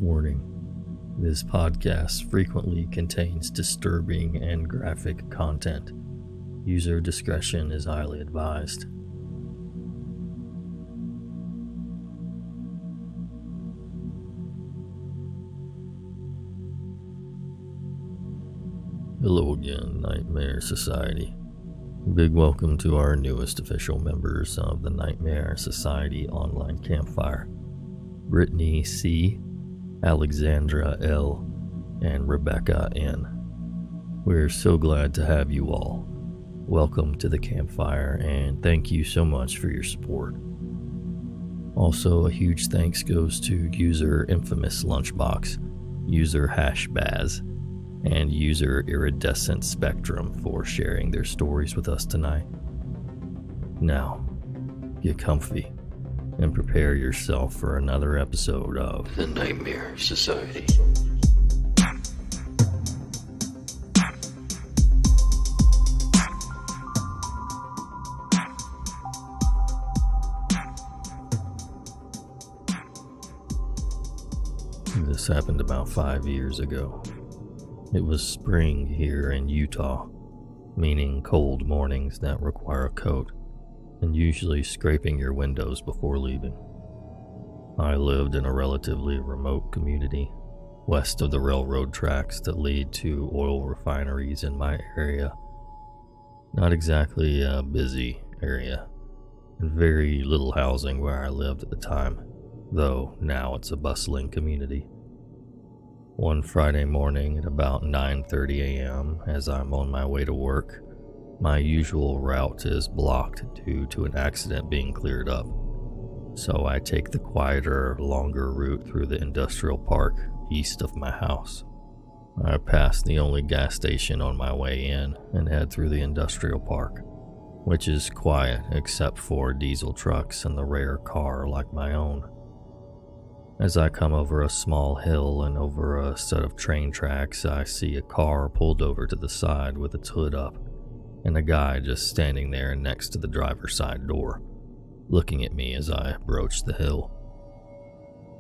Warning: this podcast frequently contains disturbing and graphic content. User discretion is highly advised. Hello again, Nightmare Society. Big welcome to our newest official members of the Nightmare Society online campfire, Brittany C, Alexandra L, and Rebecca N. We're so glad to have you all. Welcome to the campfire, and thank you so much for your support. Also, a huge thanks goes to user Infamous Lunchbox, user Hashbaz, and user iridescentspectrum for sharing their stories with us tonight. Now, get comfy and prepare yourself for another episode of the Nightmare Society. This happened about 5 years ago. It was spring here in Utah, meaning cold mornings that require a coat, and usually scraping your windows before leaving. I lived in a relatively remote community, west of the railroad tracks that lead to oil refineries in my area. Not exactly a busy area, and very little housing where I lived at the time, though now it's a bustling community. One Friday morning at about 9:30 a.m., as I'm on my way to work, my usual route is blocked due to an accident being cleared up. So I take the quieter, longer route through the industrial park east of my house. I pass the only gas station on my way in and head through the industrial park, which is quiet except for diesel trucks and the rare car like my own. As I come over a small hill and over a set of train tracks, I see a car pulled over to the side with its hood up, and a guy just standing there next to the driver's side door, looking at me as I broach the hill.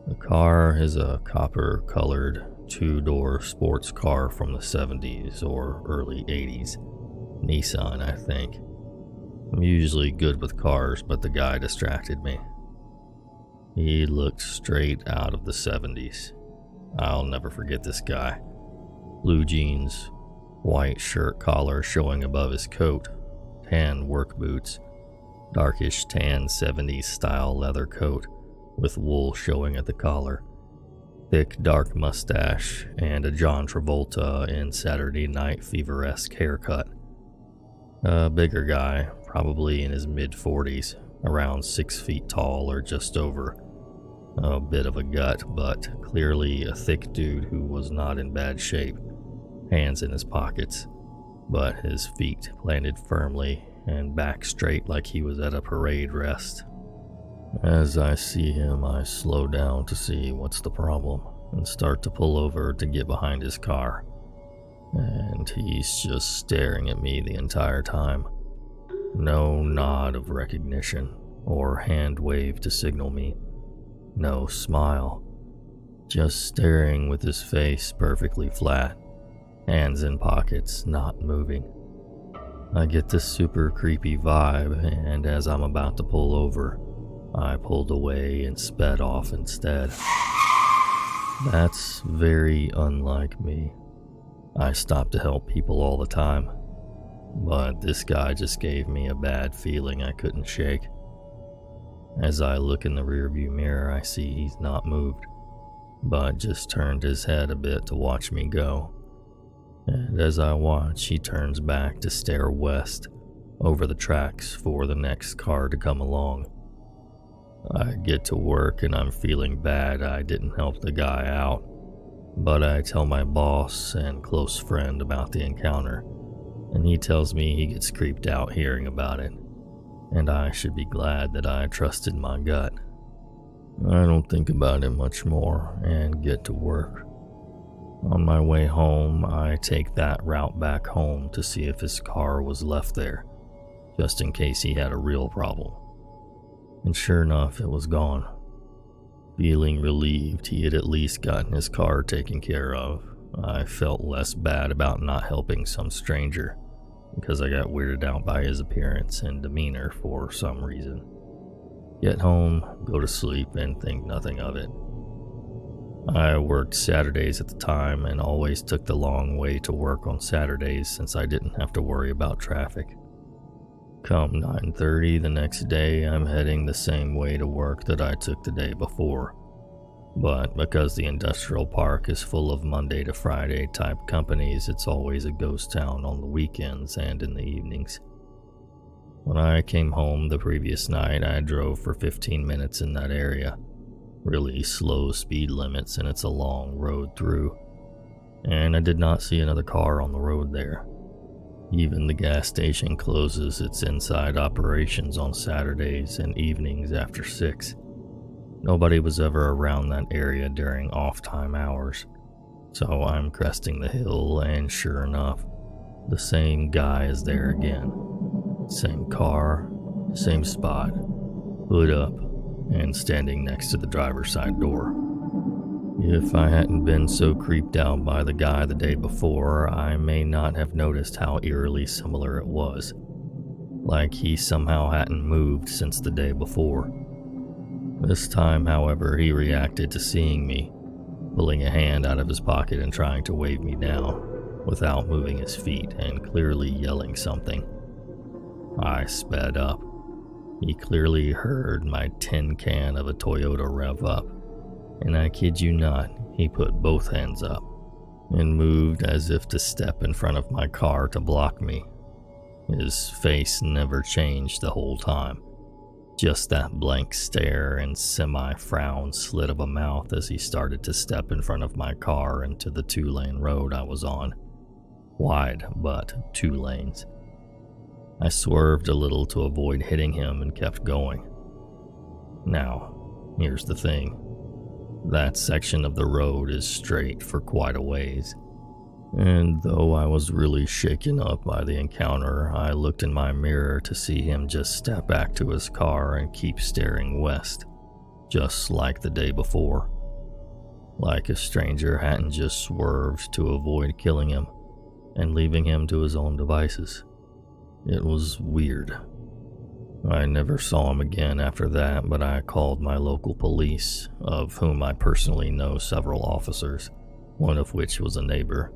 The car is a copper-colored, two-door sports car from the 70s or early 80s. Nissan, I think. I'm usually good with cars, but the guy distracted me. He looked straight out of the 70s. I'll never forget this guy. Blue jeans, white shirt collar showing above his coat, tan work boots, darkish tan 70s style leather coat with wool showing at the collar, thick dark mustache, and a John Travolta in Saturday Night Fever-esque haircut. A bigger guy, probably in his mid-40s, around 6 feet tall or just over. A bit of a gut, but clearly a thick dude who was not in bad shape. Hands in his pockets, but his feet planted firmly and back straight like he was at a parade rest. As I see him, I slow down to see what's the problem and start to pull over to get behind his car. And he's just staring at me the entire time. No nod of recognition or hand wave to signal me. No smile. Just staring with his face perfectly flat, hands in pockets, not moving. I get this super creepy vibe, and as I'm about to pull over, I pulled away and sped off instead. That's very unlike me. I stop to help people all the time, but this guy just gave me a bad feeling I couldn't shake. As I look in the rearview mirror, I see he's not moved, but just turned his head a bit to watch me go. And as I watch, he turns back to stare west, over the tracks for the next car to come along. I get to work and I'm feeling bad I didn't help the guy out, but I tell my boss and close friend about the encounter, and he tells me he gets creeped out hearing about it, and I should be glad that I trusted my gut. I don't think about it much more and get to work. On my way home, I take that route back home to see if his car was left there, just in case he had a real problem. And sure enough, it was gone. Feeling relieved he had at least gotten his car taken care of, I felt less bad about not helping some stranger, because I got weirded out by his appearance and demeanor for some reason. Get home, go to sleep, and think nothing of it. I worked Saturdays at the time and always took the long way to work on Saturdays since I didn't have to worry about traffic. Come 9:30 the next day, I'm heading the same way to work that I took the day before. But because the industrial park is full of Monday to Friday type companies, it's always a ghost town on the weekends and in the evenings. When I came home the previous night, I drove for 15 minutes in that area. Really slow speed limits, and it's a long road through. And I did not see another car on the road there. Even the gas station closes its inside operations on Saturdays and evenings after 6. Nobody was ever around that area during off-time hours. So I'm cresting the hill, and sure enough, the same guy is there again. Same car, same spot, hood up, and standing next to the driver's side door. If I hadn't been so creeped out by the guy the day before, I may not have noticed how eerily similar it was. Like he somehow hadn't moved since the day before. This time, however, he reacted to seeing me, pulling a hand out of his pocket and trying to wave me down, without moving his feet and clearly yelling something. I sped up. He clearly heard my tin can of a Toyota rev up, and I kid you not, he put both hands up and moved as if to step in front of my car to block me. His face never changed the whole time, just that blank stare and semi-frown slit of a mouth as he started to step in front of my car into the 2-lane road I was on. Wide, but 2 lanes. I swerved a little to avoid hitting him and kept going. Now, here's the thing. That section of the road is straight for quite a ways. And though I was really shaken up by the encounter, I looked in my mirror to see him just step back to his car and keep staring west, just like the day before. Like a stranger hadn't just swerved to avoid killing him and leaving him to his own devices. It was weird. I never saw him again after that, but I called my local police, of whom I personally know several officers, one of which was a neighbor,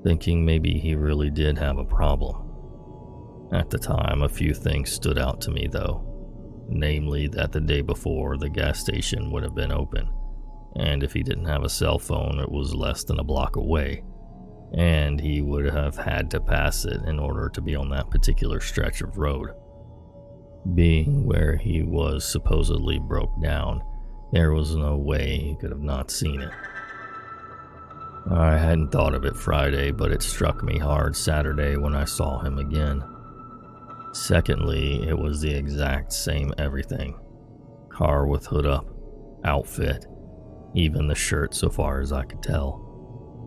thinking maybe he really did have a problem. At the time, a few things stood out to me though, namely that the day before the gas station would have been open, and if he didn't have a cell phone, it was less than a block away, and he would have had to pass it in order to be on that particular stretch of road. Being where he was supposedly broke down, there was no way he could have not seen it. I hadn't thought of it Friday, but it struck me hard Saturday when I saw him again. Secondly, it was the exact same everything. Car with hood up, outfit, even the shirt so far as I could tell,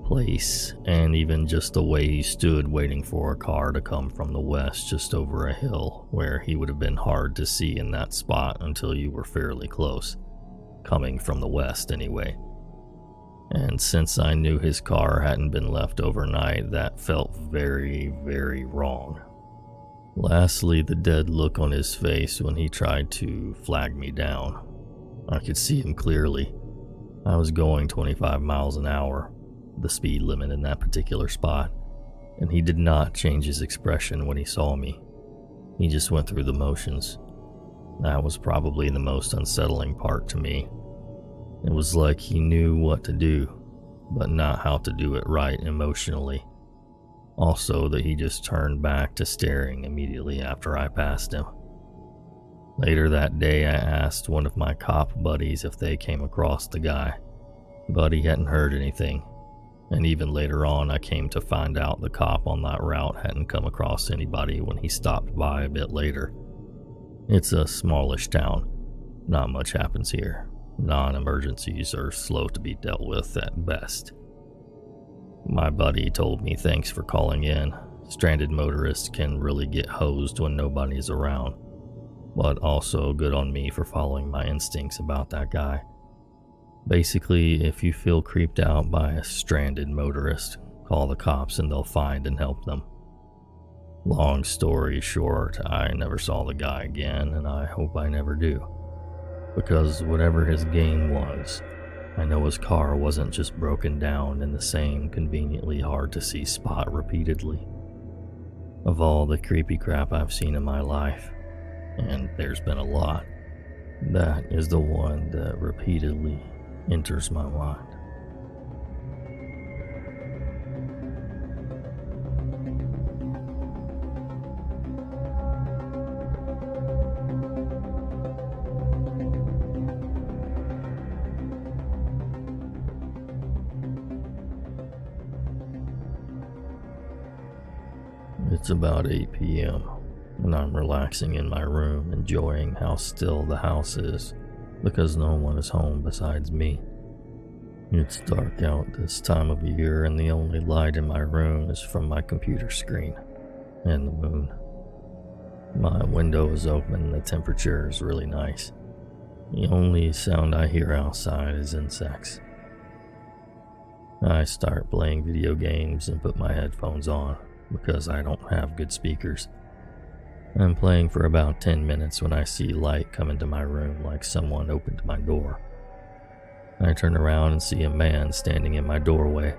place, and even just the way he stood waiting for a car to come from the west just over a hill where he would have been hard to see in that spot until you were fairly close, coming from the west anyway. And since I knew his car hadn't been left overnight, that felt very, very wrong. Lastly, the dead look on his face when he tried to flag me down. I could see him clearly. I was going 25 miles an hour, the speed limit in that particular spot, and he did not change his expression when he saw me. He just went through the motions. That was probably the most unsettling part to me. It was like he knew what to do, but not how to do it right emotionally. Also, that he just turned back to staring immediately after I passed him. Later that day, I asked one of my cop buddies if they came across the guy, but he hadn't heard anything. And even later on, I came to find out the cop on that route hadn't come across anybody when he stopped by a bit later. It's a smallish town. Not much happens here. Non-emergencies are slow to be dealt with at best. My buddy told me thanks for calling in. Stranded motorists can really get hosed when nobody's around. But also good on me for following my instincts about that guy. Basically, if you feel creeped out by a stranded motorist, call the cops and they'll find and help them. Long story short, I never saw the guy again, and I hope I never do. Because whatever his game was, I know his car wasn't just broken down in the same conveniently hard to see spot repeatedly. Of all the creepy crap I've seen in my life, and there's been a lot, that is the one that repeatedly enters my mind. It's about 8 p.m., and I'm relaxing in my room, enjoying how still the house is, because no one is home besides me. It's dark out this time of year, and the only light in my room is from my computer screen and the moon. My window is open and the temperature is really nice. The only sound I hear outside is insects. I start playing video games and put my headphones on, because I don't have good speakers. I'm playing for about 10 minutes when I see light come into my room like someone opened my door. I turn around and see a man standing in my doorway.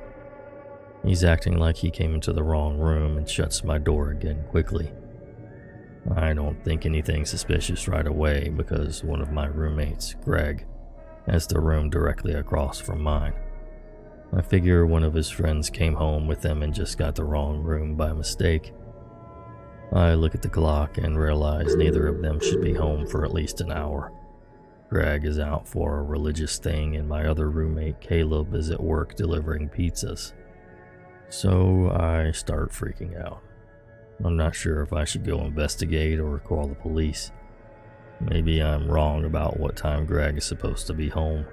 He's acting like he came into the wrong room and shuts my door again quickly. I don't think anything suspicious right away because one of my roommates, Greg, has the room directly across from mine. I figure one of his friends came home with him and just got the wrong room by mistake. I look at the clock and realize neither of them should be home for at least an hour. Greg is out for a religious thing and my other roommate, Caleb, is at work delivering pizzas. So I start freaking out. I'm not sure if I should go investigate or call the police. Maybe I'm wrong about what time Greg is supposed to be home.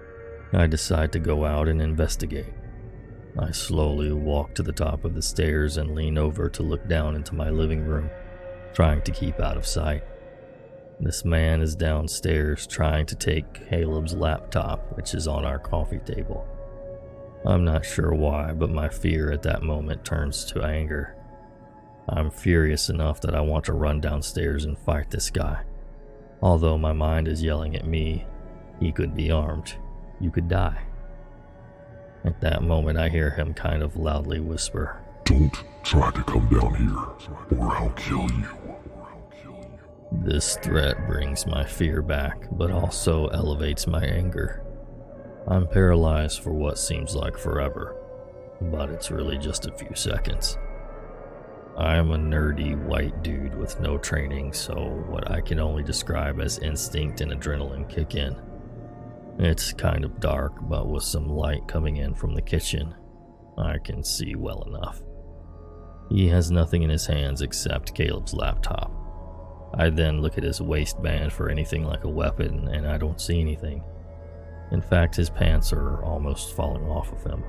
I decide to go out and investigate. I slowly walk to the top of the stairs and lean over to look down into my living room, trying to keep out of sight. This man is downstairs trying to take Caleb's laptop, which is on our coffee table. I'm not sure why, but my fear at that moment turns to anger. I'm furious enough that I want to run downstairs and fight this guy. Although my mind is yelling at me, he could be armed. You could die. At that moment, I hear him kind of loudly whisper, "Don't try to come down here, or I'll kill you." This threat brings my fear back, but also elevates my anger. I'm paralyzed for what seems like forever, but it's really just a few seconds. I am a nerdy white dude with no training, so what I can only describe as instinct and adrenaline kick in. It's kind of dark, but with some light coming in from the kitchen, I can see well enough. He has nothing in his hands except Caleb's laptop. I then look at his waistband for anything like a weapon, and I don't see anything. In fact, his pants are almost falling off of him.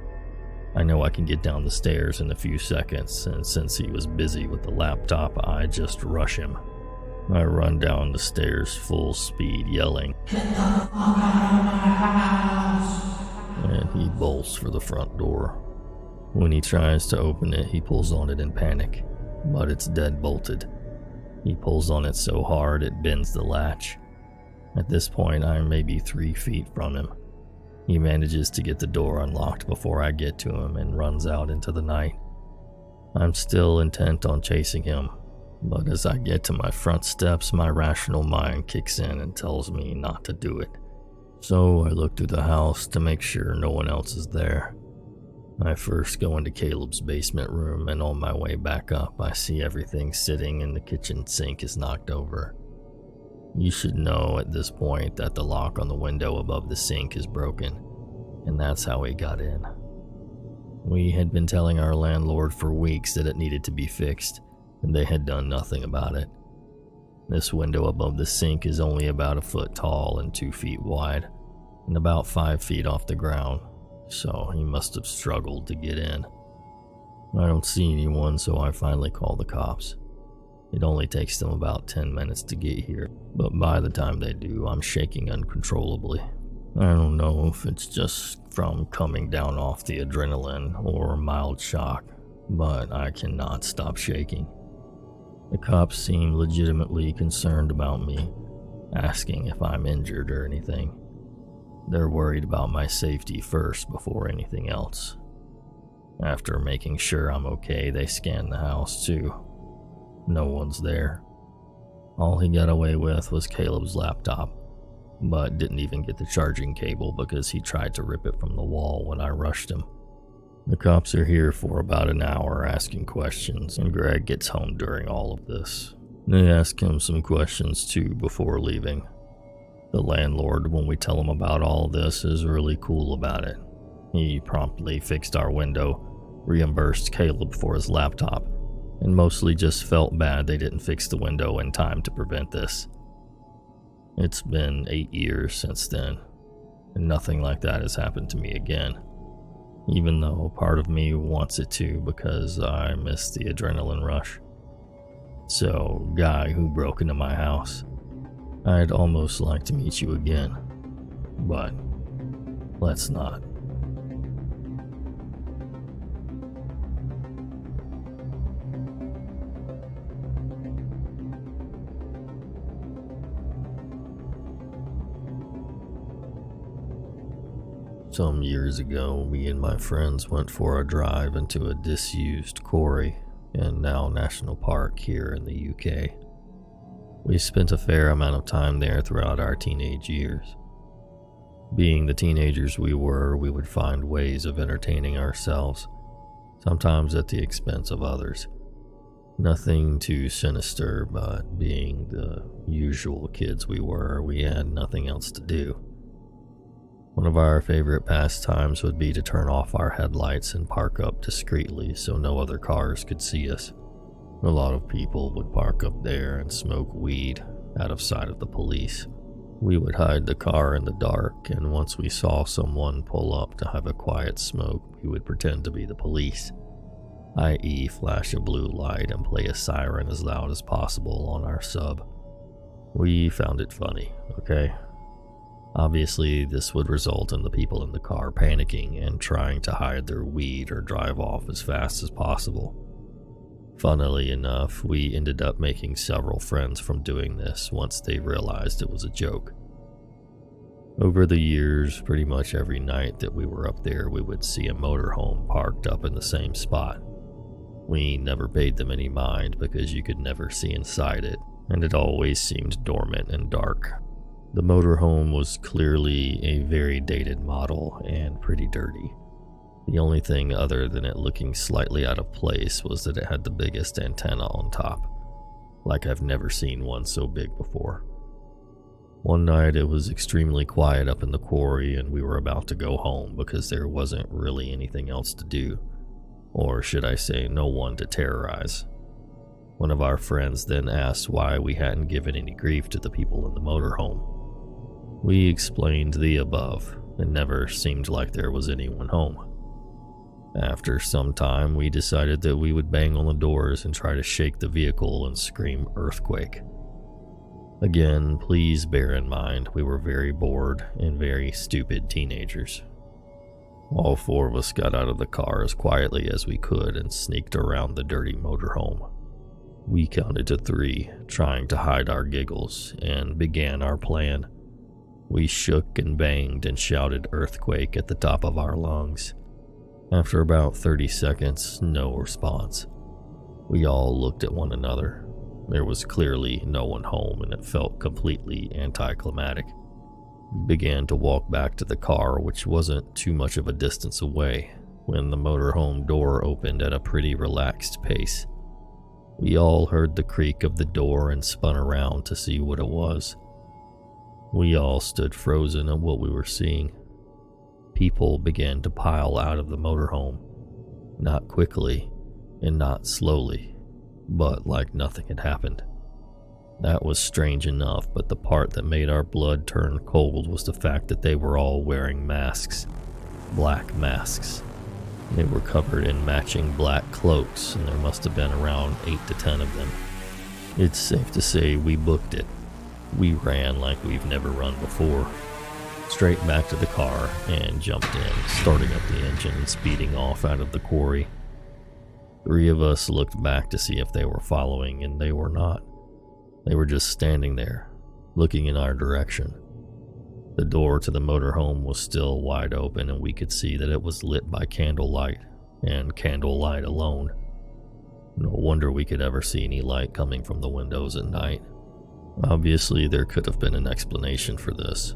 I know I can get down the stairs in a few seconds, and since he was busy with the laptop, I just rush him. I run down the stairs full speed, yelling, "Get the fuck out of my house!" And he bolts for the front door. When he tries to open it, he pulls on it in panic, but it's dead bolted. He pulls on it so hard it bends the latch. At this point, I'm maybe 3 feet from him. He manages to get the door unlocked before I get to him and runs out into the night. I'm still intent on chasing him, but as I get to my front steps, my rational mind kicks in and tells me not to do it. So I look through the house to make sure no one else is there. I first go into Caleb's basement room, and on my way back up, I see everything sitting in the kitchen sink is knocked over. You should know at this point that the lock on the window above the sink is broken, and that's how he got in. We had been telling our landlord for weeks that it needed to be fixed, and they had done nothing about it. This window above the sink is only about 1 foot tall and 2 feet wide, and about 5 feet off the ground, so he must have struggled to get in. I don't see anyone, so I finally call the cops. It only takes them about 10 minutes to get here, but by the time they do, I'm shaking uncontrollably. I don't know if it's just from coming down off the adrenaline or mild shock, but I cannot stop shaking. The cops seem legitimately concerned about me, asking if I'm injured or anything. They're worried about my safety first before anything else. After making sure I'm okay, they scan the house too. No one's there. All he got away with was Caleb's laptop, but didn't even get the charging cable because he tried to rip it from the wall when I rushed him. The cops are here for about an hour asking questions, and Greg gets home during all of this. They ask him some questions too before leaving. The landlord, when we tell him about all this, is really cool about it. He promptly fixed our window, reimbursed Caleb for his laptop, and mostly just felt bad they didn't fix the window in time to prevent this. It's been 8 years since then, and nothing like that has happened to me again, even though part of me wants it to because I miss the adrenaline rush. So, guy who broke into my house, I'd almost like to meet you again, but let's not. Some years ago, me and my friends went for a drive into a disused quarry and now national park here in the UK. We spent a fair amount of time there throughout our teenage years. Being the teenagers we were, we would find ways of entertaining ourselves, sometimes at the expense of others. Nothing too sinister, but being the usual kids we were, we had nothing else to do. One of our favorite pastimes would be to turn off our headlights and park up discreetly so no other cars could see us. A lot of people would park up there and smoke weed out of sight of the police. We would hide the car in the dark, and once we saw someone pull up to have a quiet smoke, we would pretend to be the police, i.e. flash a blue light and play a siren as loud as possible on our sub. We found it funny, okay? Obviously, this would result in the people in the car panicking and trying to hide their weed or drive off as fast as possible. Funnily enough, we ended up making several friends from doing this once they realized it was a joke. Over the years, pretty much every night that we were up there, we would see a motorhome parked up in the same spot. We never paid them any mind because you could never see inside it, and it always seemed dormant and dark. The motorhome was clearly a very dated model and pretty dirty. The only thing other than it looking slightly out of place was that it had the biggest antenna on top. Like I've never seen one so big before. One night it was extremely quiet up in the quarry and we were about to go home because there wasn't really anything else to do. Or should I say, no one to terrorize. One of our friends then asked why we hadn't given any grief to the people in the motorhome. We explained the above. It never seemed like there was anyone home. After some time, we decided that we would bang on the doors and try to shake the vehicle and scream earthquake. Again, please bear in mind we were very bored and very stupid teenagers. All four of us got out of the car as quietly as we could and sneaked around the dirty motorhome. We counted to 3, trying to hide our giggles, and began our plan. We shook and banged and shouted earthquake at the top of our lungs. After about 30 seconds, no response. We all looked at one another. There was clearly no one home and it felt completely anticlimactic. We began to walk back to the car, which wasn't too much of a distance away, when the motorhome door opened at a pretty relaxed pace. We all heard the creak of the door and spun around to see what it was. We all stood frozen at what we were seeing. People began to pile out of the motorhome, not quickly and not slowly, but like nothing had happened. That was strange enough, but the part that made our blood turn cold was the fact that they were all wearing masks, black masks. They were covered in matching black cloaks, and there must have been around 8 to 10 of them. It's safe to say we booked it. We ran like we've never run before. straight back to the car and jumped in, starting up the engine and speeding off out of the quarry. 3 of us looked back to see if they were following, and they were not. They were just standing there, looking in our direction. The door to the motorhome was still wide open, and we could see that it was lit by candlelight, and candlelight alone. No wonder we could ever see any light coming from the windows at night. Obviously, there could have been an explanation for this.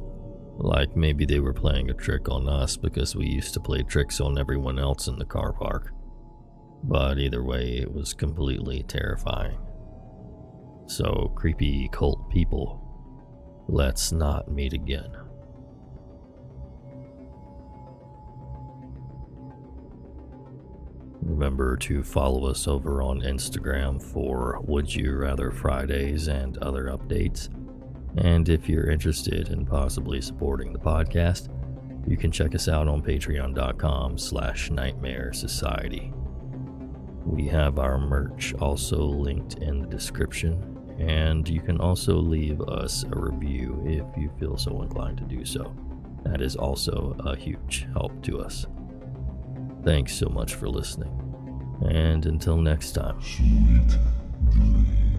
Like maybe they were playing a trick on us because we used to play tricks on everyone else in the car park. But either way, it was completely terrifying. So, creepy cult people, let's not meet again. Remember to follow us over on Instagram for Would You Rather Fridays and other updates. And if you're interested in possibly supporting the podcast, you can check us out on patreon.com/Nightmare Society. We have our merch also linked in the description, and you can also leave us a review if you feel so inclined to do so. That is also a huge help to us. Thanks so much for listening, and until next time. Sweet dreams.